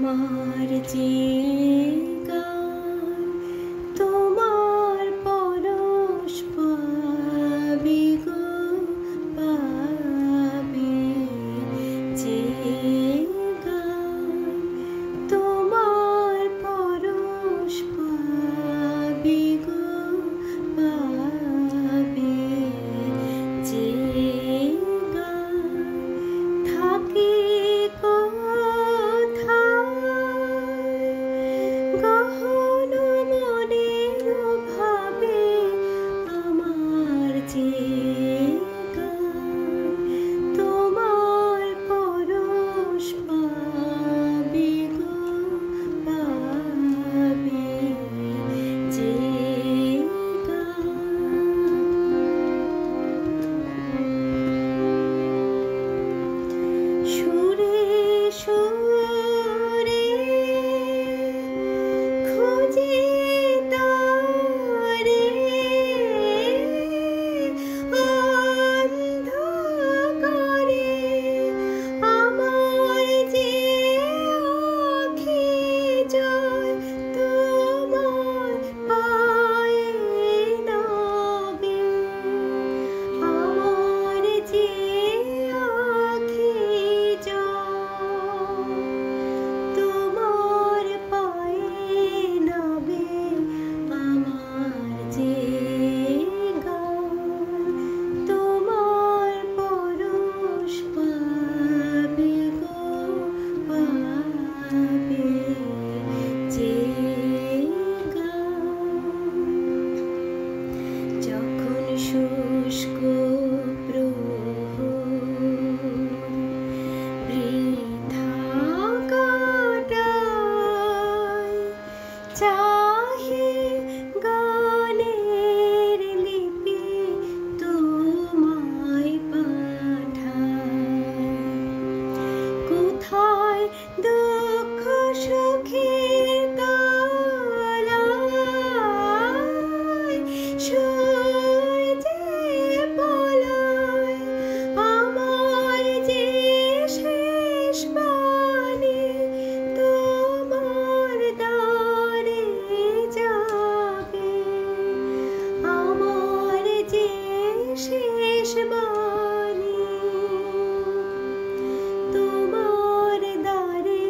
আমার যে গান তোমার পরশ পাবে গো, পাবে যে গান তোমার পরশ পাবে গো, পাবে যে গান থাকে গহন মনের ভাবে আমার যে গান তোমার পরশ পাবে গো, পাবে যে সুরে সুরে খুঁজে তারে অন্ধকারে আমার যে আঁখি জল তোমার পায়ে নাবে, আমার যে আঁখি জল তোমার পায়ে নাবে, আমার যে গান তোমার পরশ পাবে গো, পাবে যে গান যখন শুষ্ক বৃথা কাটায় চাহে গানের লিপি তোমায় পাঠায়, কোথায় দুঃখ সুখের তলায় সূর্যে পলায় আমার যে শেষ বাণী তোমার দ্বারে যাবে, আমার যে শেষ বাণী তোমার দ্বারে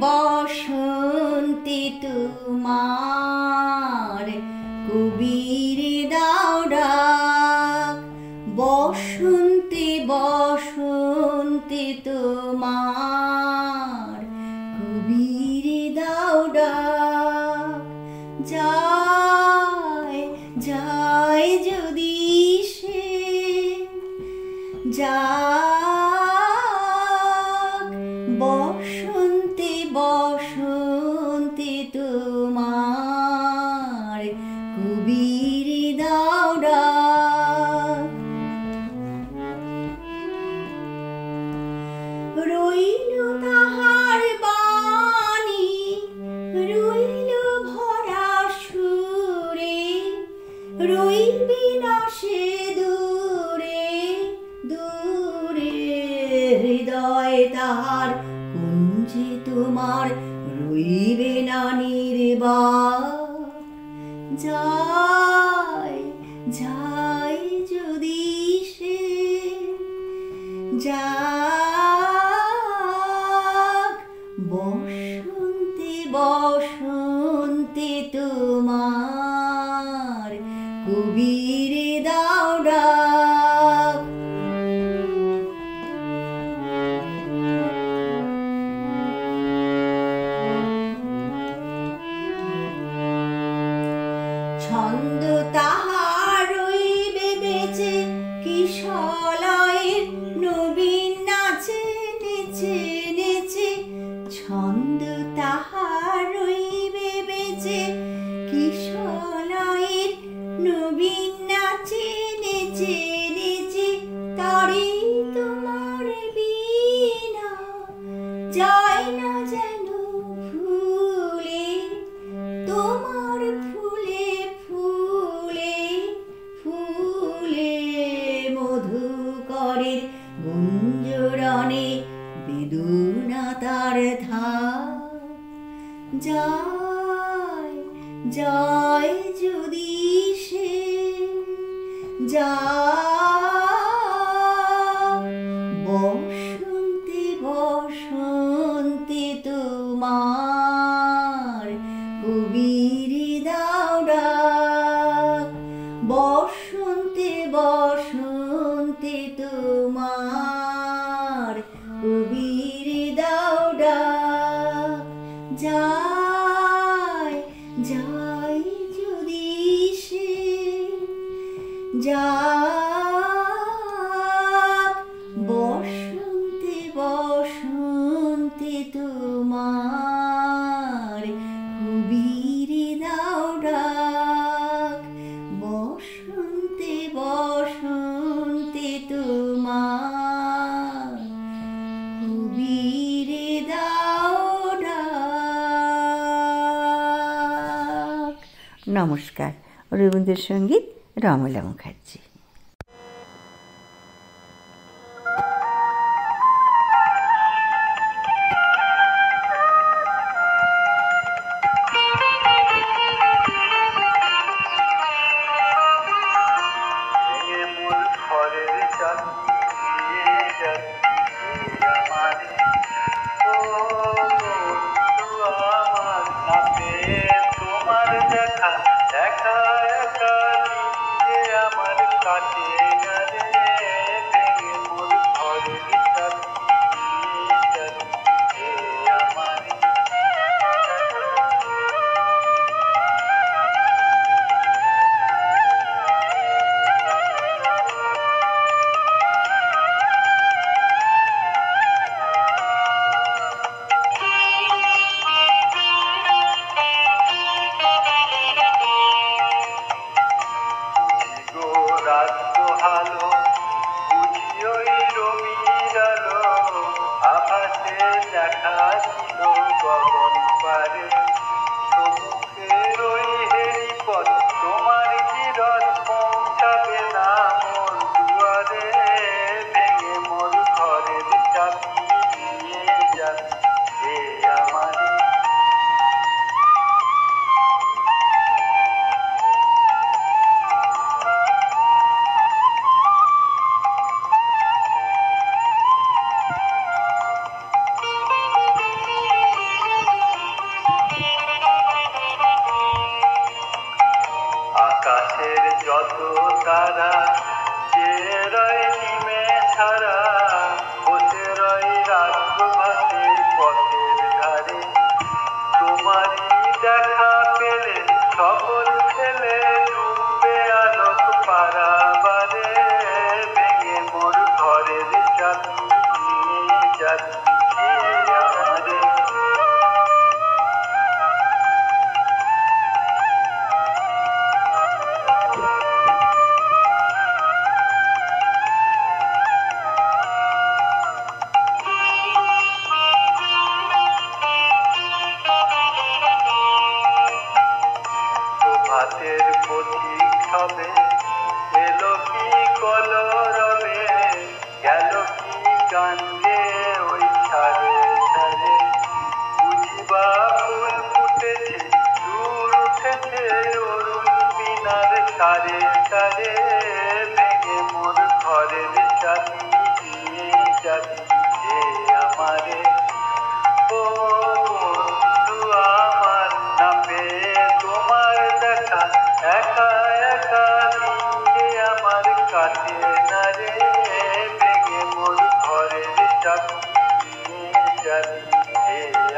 বসন্তে তোমার কবির দাও ডাক, বসন্তে বসন্তে তোমার কবির দাও ডাক। যায় যায় যদি সে যাক, বসন্তে বসন্তে তোমার কবির দাও ডাক। রইল তাহার বাণী, রইল ভরা সুরে, রইবে না সে দূরে দূরে। হৃদয় তাহার কুঞ্জে তোমার রইবে না নির্বাক। যায় যায় যদি সে যাক, বসন্তে বসন্তে তোমার কবির দাও ডাক। ছন্দ তাহার রইবে বেঁচে কিশলয়ের নবীন নাচে নেচে নেচে। ছন্দ তাহার রইবে বেঁচে কিশলয়ের নবীন নাচে নেচে নেচে। তারে তোমার বীণা যায় না যেন ভুলে, তোমার ফুলে ফুলে ফুলে। মধুকরের গুঞ্জরণে বেদনা তার ধার। যায় যায় যদি সে যাক, বসন্তে বসন্তে তোমার কবির দাও ডাক। বসন্তে বসন্তে তোমার কবির দাও ডাক। যায় যায় যদি সে যাক, বসন্তে বসন্তে তোমার কবির দাও ডাক। বসন্তে বসন্তে তোমার কবির দাও ডাক। নমস্কার। রবীন্দ্রসঙ্গীত রমলা মুখার্জি।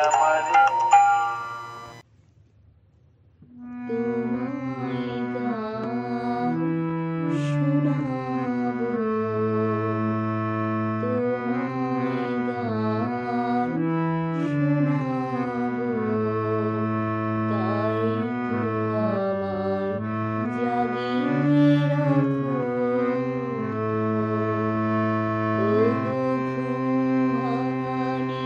আমারে তোমায় গান শোনাবো, তোমায় গান শোনাবো, তাই তো আমায় জাগিয়ে রাখো। ওগো ঘুম ভাঙানি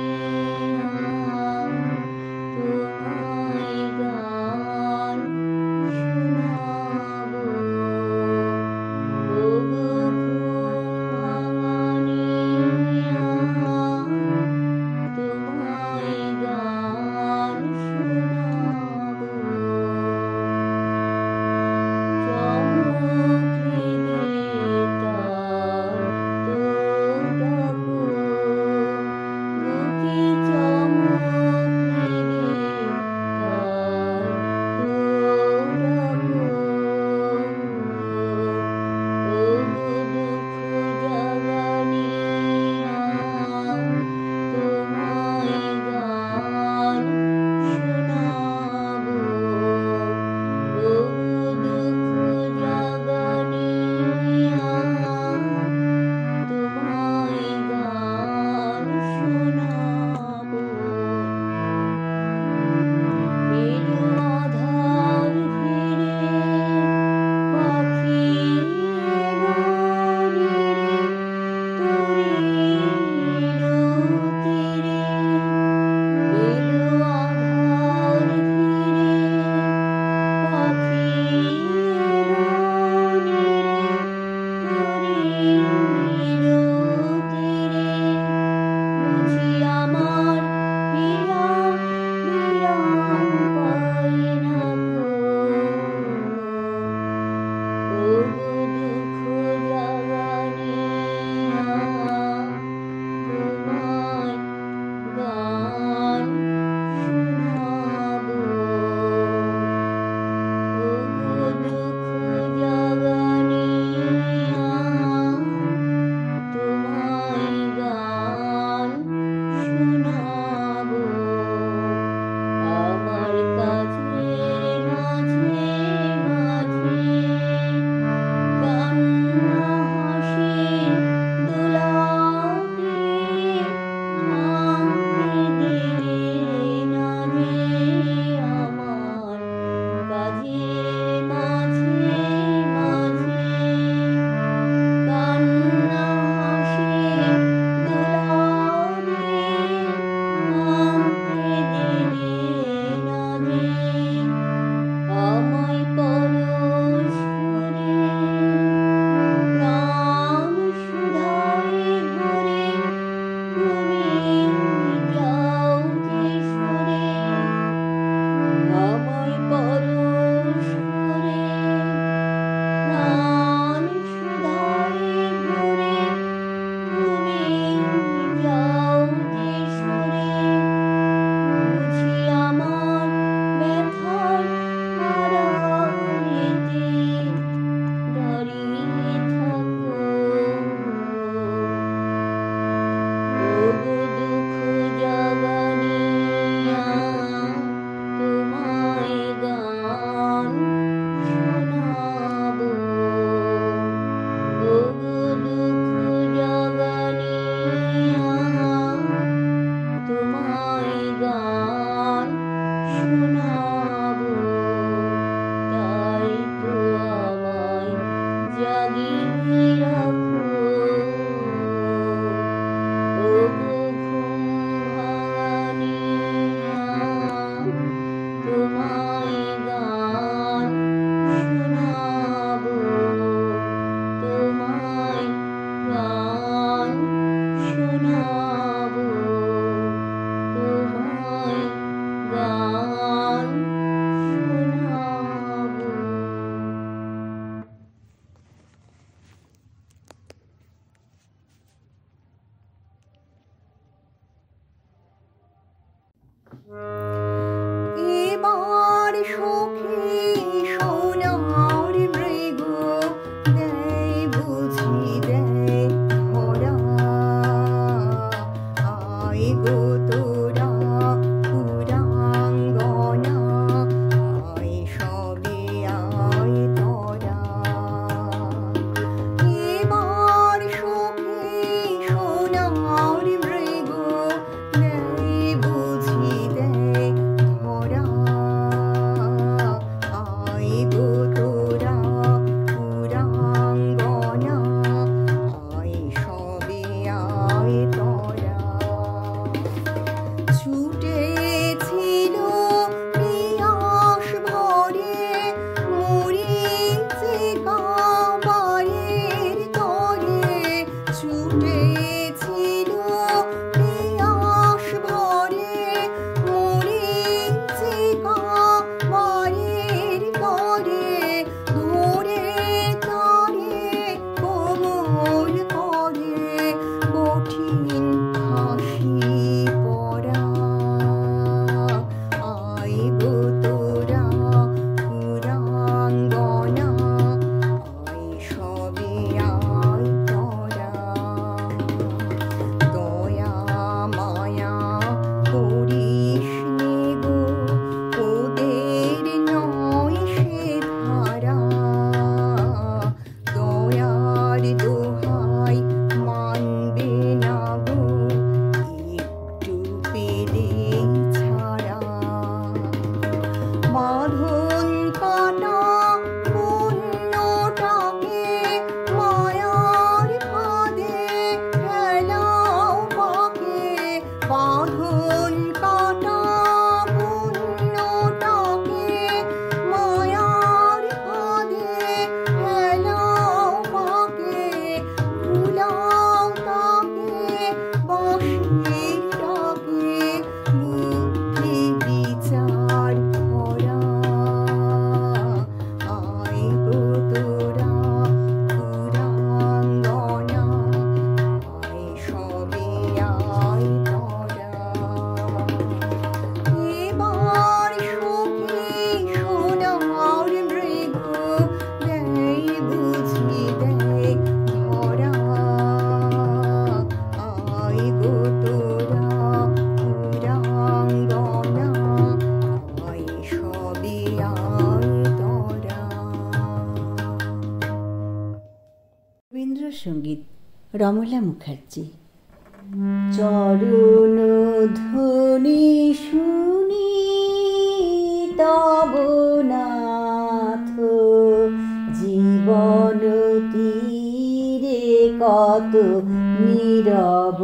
সঙ্গীত রমলা মুখার্জি। চরণ ধ্বনি শুনি তব নাথ, জীবন তীরে কত নীরব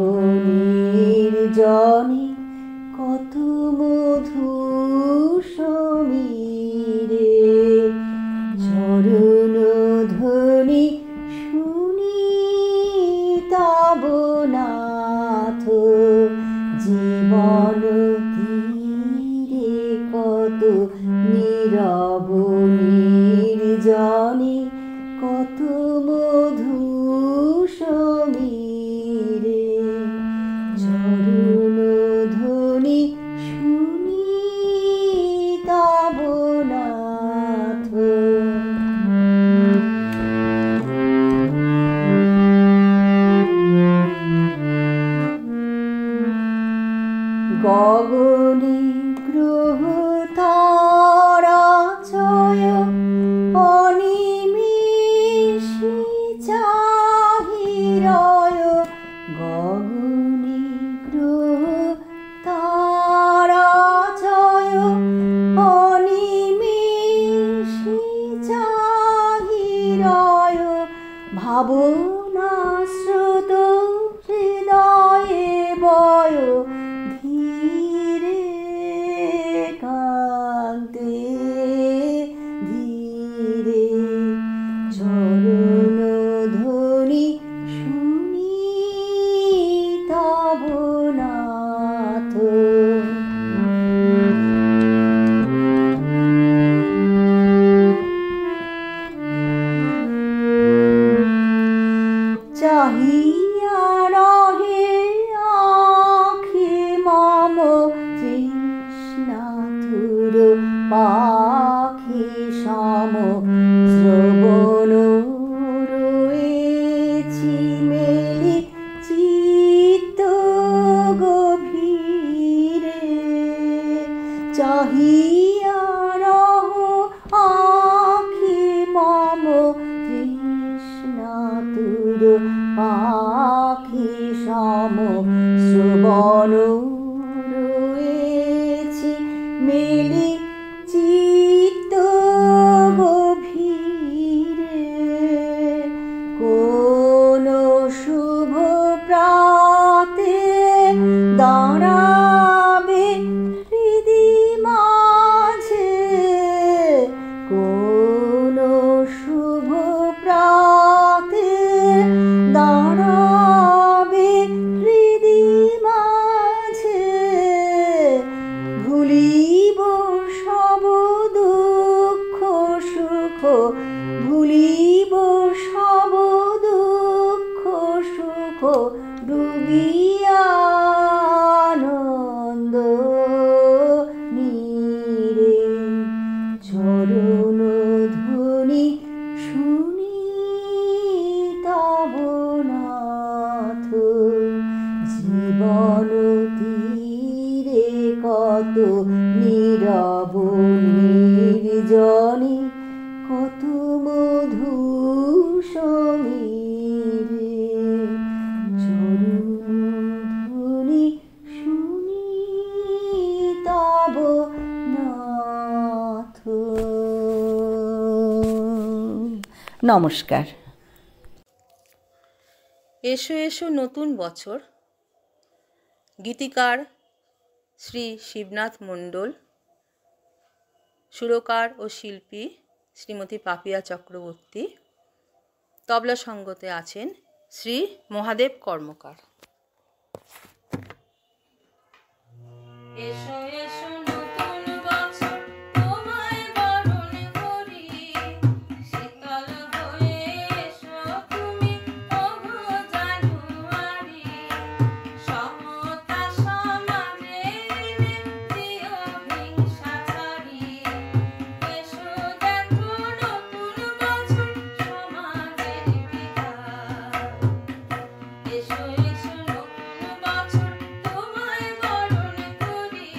নির্জনে, কত মধু সমীরে। চরণ ধ্বনি শুনি তব নাথ, জীবন তীরে কত নীরব নির্জনে, কত মধু সমীরে। চরণ ধ্বনি শুনি তব নাথ। গগনে গ্রহ তারাচয় অনিমেষে চাহিরয়, গগনে গ্রহ তারাচয় অনিমেষে চাহিরয়, ভাবনা স্রোত হৃদয়ে বয় ধীরে কান্তে ধীরে। চরণ ধ্বনি শুনি তব নাথ। চাহিয়া রহে আখি মম তৃষ্ণাতুর পাখি সম, শ্রবণ রয়েছি মেলি চিত্ত গভীরে। চাহিয়া রহ আখি মম তৃষ্ণাতুর পাখি সম, শ্রবণ রয়েছি মেলি চিত্ত গভীরে। কোন শুভ প্রাতে দাঁড়াবে হৃদি মাঝে, কোন শুভ প্রাতে দাঁড়াবে হৃদি মাঝে, ভুলিব সব দুঃখ সুখ, ভুলিব সব দুঃখ সুখ, ডুবিয়া আনন্দ নীরে। চরণ ধ্বনি শুনি তব নাথ, জীবন তীরে কত নীরব নির্জনে, কত মধু সমীরে। চরণ ধ্বনি শুনি তব নাথ। নমস্কার। এসো এসো নতুন বছর, গীতিকার শ্রী শিবনাথ মণ্ডল, সুরকার ও শিল্পী শ্রীমতী পাপিয়া চক্রবর্তী, তবলা সঙ্গতে আছেন শ্রী মহাদেব কর্মকার। এসো এসো নতুন বছর, তোমায় বরণ করি, শীতল হয়ে এসো তুমি ওগো জানুয়ারি, সমতা সমাজে এনে দিও হিংসা ছাড়ি, এসো দেখো নতুন বছর সমাজের বিধান, এসো এসো নতুন বছর তোমায় বরণ করি,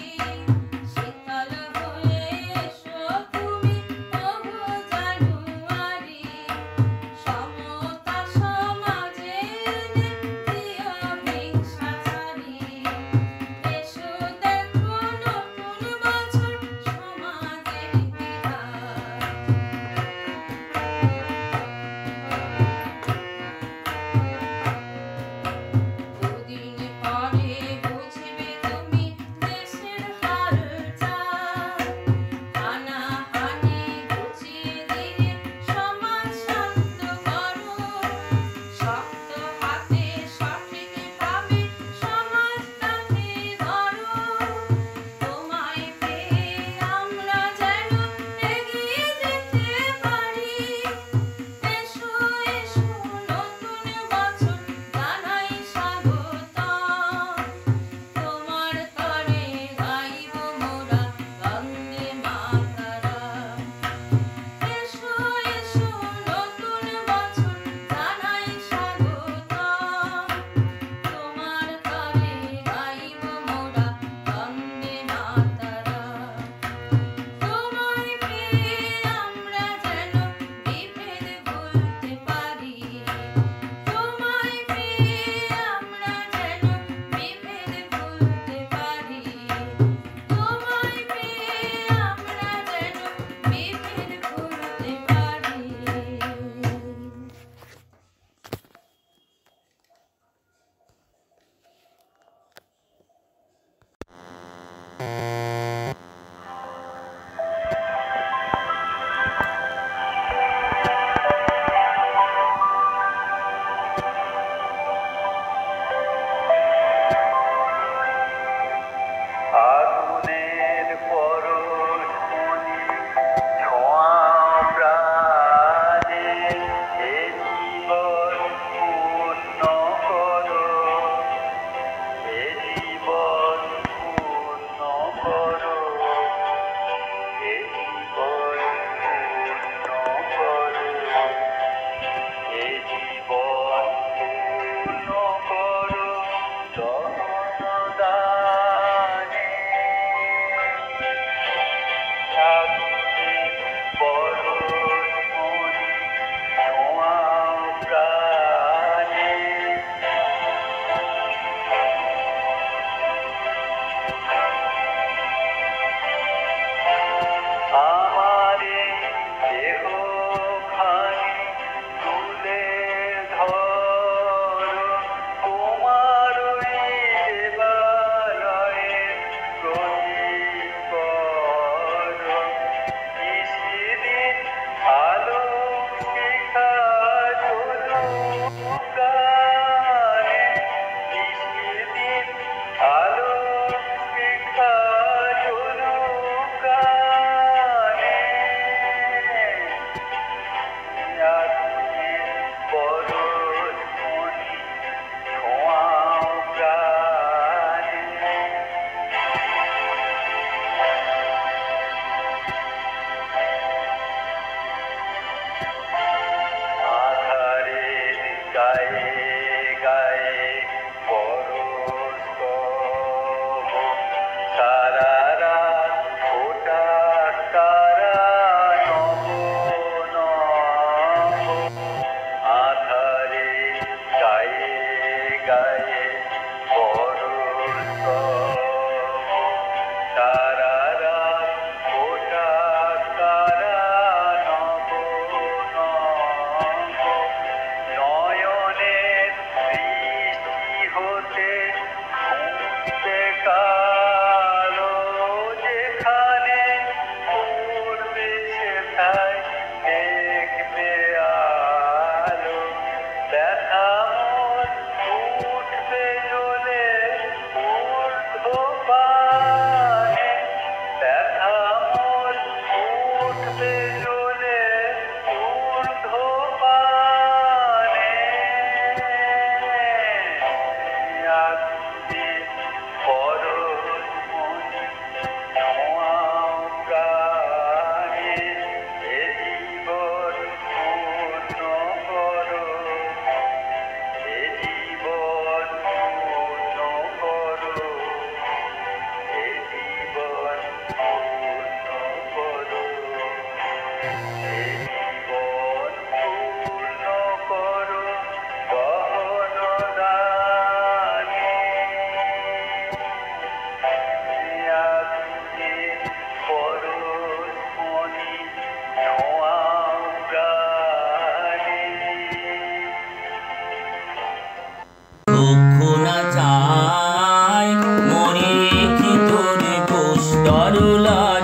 মরে কি তোর দোষ দরলা